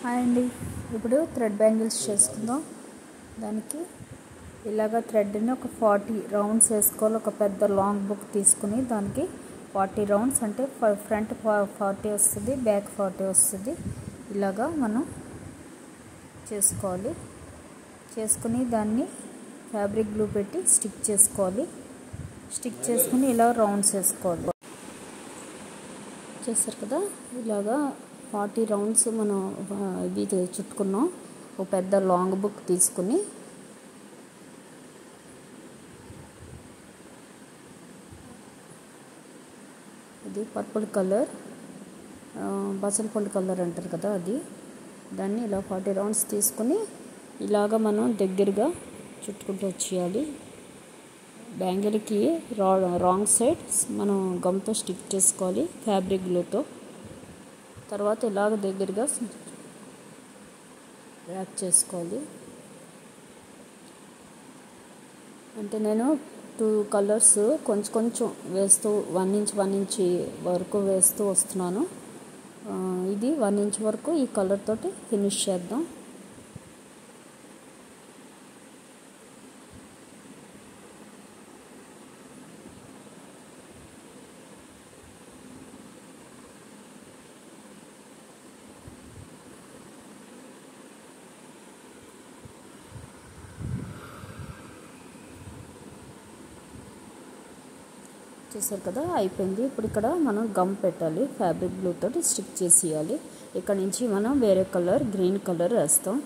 Hi అండి. ఇప్పుడు thread bangles చేసుకుందాం. దానికి ఇలాగ థ్రెడ్ని ఒక 40 రౌండ్స్ వేసుకోవాలి. ఒక పెద్ద లాంగ్ బుక్ తీసుకుని దానికి 40 రౌండ్స్ అంటే ఫ్రంట్ 40 వస్తుంది, బ్యాక్ 40 వస్తుంది. ఇలాగా మనం చేసుకోవాలి. చేసుకుని దాన్ని ఫ్యాబ్రిక్ గ్లూ పెట్టి స్టిక్ చేసుకోవాలి. స్టిక్ చేసుకుని ఇలా రౌండ్స్ వేసుకోవాలి. చేస్తారు కదా, ఇలాగా 40 రౌండ్స్ మనం ఇవి చుట్టుకున్నాం. ఒక పెద్ద లాంగ్ బుక్ తీసుకుని ఇది పర్పుల్ కలర్, బసలపండు కలర్ అంటారు కదా, అది దాన్ని ఇలా 40 రౌండ్స్ తీసుకుని ఇలాగ మనం దగ్గరగా చుట్టుకుంటూ వచ్చేయాలి. బ్యాంగిల్కి రాంగ్ సైడ్ మనం గమ్తో స్టిక్ చేసుకోవాలి ఫ్యాబ్రిక్ గ్లూతో. తర్వాత ఇలాగ దగ్గరగా ర్యాప్ చేసుకోవాలి. అంటే నేను 2 కలర్స్ కొంచెం వేస్తూ 1 ఇంచ్ వరకు వేస్తూ వస్తున్నాను. ఇది 1 ఇంచ్ వరకు ఈ కలర్ తోటి ఫినిష్ చేద్దాం. చూసారు కదా, అయిపోయింది. ఇప్పుడు ఇక్కడ మనం గమ్ పెట్టాలి. ఫ్యాబ్రిక్ గ్లూ తోటి స్టిక్ చేసేయాలి. ఇక్కడ నుంచి మనం వేరే కలర్ గ్రీన్ కలర్ వేస్తాం.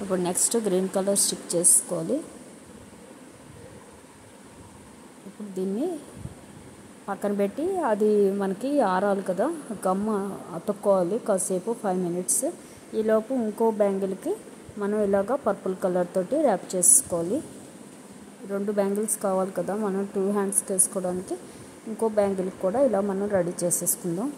ఇప్పుడు నెక్స్ట్ గ్రీన్ కలర్ స్టిక్ చేసుకోవాలి. ఇప్పుడు దీన్ని పక్కన పెట్టి అది మనకి ఆరాలి కదా, గమ్ అతుక్కోవాలి కాసేపు 5 మినిట్స్. ఈలోపు ఇంకో బ్యాంగిల్కి మనం ఇలాగ పర్పుల్ కలర్ తోటి ర్యాప్ చేసుకోవాలి. 2 బ్యాంగిల్స్ కావాలి కదా మనం 2 హ్యాండ్స్కి వేసుకోవడానికి. ఇంకో బ్యాంగిల్కి కూడా ఇలా మనం రెడీ చేసేసుకుందాం.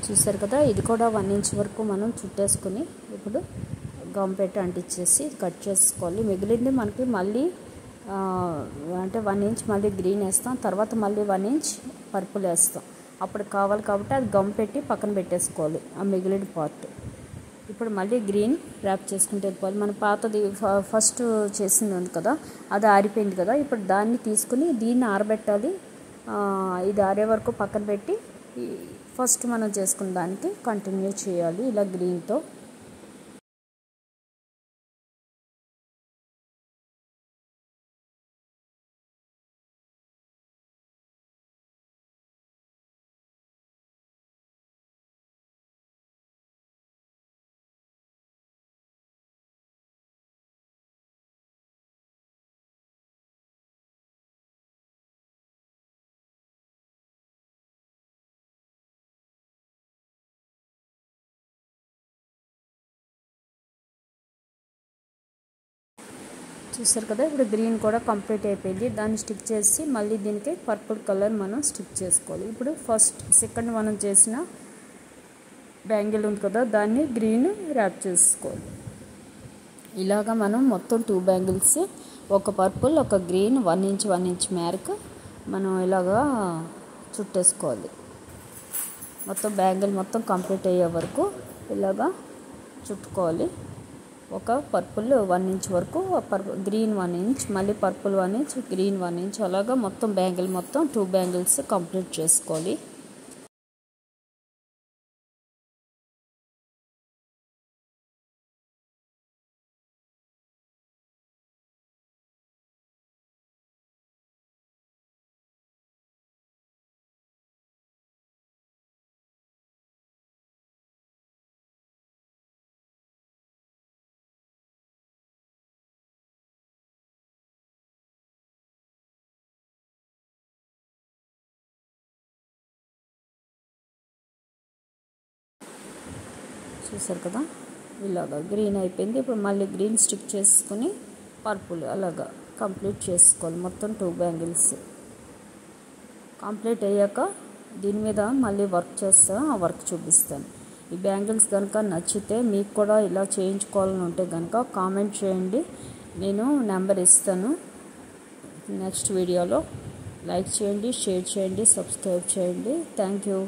చూసారు కదా, ఇది కూడా 1 ఇంచ్ వరకు మనం చుట్టేసుకుని ఇప్పుడు గమ్ పెట్టి అంటించేసి కట్ చేసుకోవాలి. మిగిలింది మనకి మళ్ళీ అంటే 1 ఇంచ్ మళ్ళీ గ్రీన్ వేస్తాం, తర్వాత మళ్ళీ 1 ఇంచ్ పర్పుల్ వేస్తాం. అప్పుడు కావాలి కాబట్టి అది గమ్ పెట్టి పక్కన పెట్టేసుకోవాలి ఆ మిగిలిన పార్ట్. ఇప్పుడు మళ్ళీ గ్రీన్ ర్యాప్ చేసుకుంటూ వెళ్ళిపోవాలి. మన పాతది ఫస్ట్ చేసింది ఉంది కదా, అది ఆరిపోయింది కదా. ఇప్పుడు దాన్ని తీసుకుని దీన్ని ఆరబెట్టాలి. ఇది ఆరే వరకు పక్కన పెట్టి ఫస్ట్ మనం చేసుకున్న దానికి కంటిన్యూ చేయాలి ఇలా గ్రీన్తో. చూసారు కదా, ఇప్పుడు గ్రీన్ కూడా కంప్లీట్ అయిపోయింది. దాన్ని స్టిక్ చేసి మళ్ళీ దీనికి పర్పుల్ కలర్ మనం స్టిక్ చేసుకోవాలి. ఇప్పుడు సెకండ్ మనం చేసిన బ్యాంగిల్ ఉంది కదా, దాన్ని గ్రీన్ ర్యాప్ చేసుకోవాలి. ఇలాగా మనం మొత్తం 2 బ్యాంగిల్స్, ఒక పర్పుల్ ఒక గ్రీన్ 1 ఇంచ్ మేరకు మనం ఇలాగా చుట్టేసుకోవాలి. మొత్తం బ్యాంగిల్ మొత్తం కంప్లీట్ అయ్యే వరకు ఇలాగా చుట్టుకోవాలి. ఒక పర్పుల్ 1 ఇంచ్ వరకు, గ్రీన్ 1 ఇంచ్, మళ్ళీ పర్పుల్ 1 ఇంచ్, గ్రీన్ 1 ఇంచ్, అలాగా మొత్తం బ్యాంగిల్ మొత్తం 2 బ్యాంగిల్స్ కంప్లీట్ చేసుకోవాలి. చూసారు కదా, ఇలాగా గ్రీన్ అయిపోయింది. ఇప్పుడు మళ్ళీ గ్రీన్ స్టిక్ చేసుకుని పర్పుల్ అలాగా కంప్లీట్ చేసుకోవాలి. మొత్తం 2 బ్యాంగిల్స్ కంప్లీట్ అయ్యాక దీని మీద మళ్ళీ వర్క్ చేస్తా, ఆ వర్క్ చూపిస్తాను. ఈ బ్యాంగిల్స్ కనుక నచ్చితే మీకు కూడా ఇలా చేయించుకోవాలని ఉంటే కనుక కామెంట్ చేయండి, నేను నెంబర్ ఇస్తాను. నెక్స్ట్ వీడియోలో లైక్ చేయండి, షేర్ చేయండి, సబ్స్క్రైబ్ చేయండి. Thank you.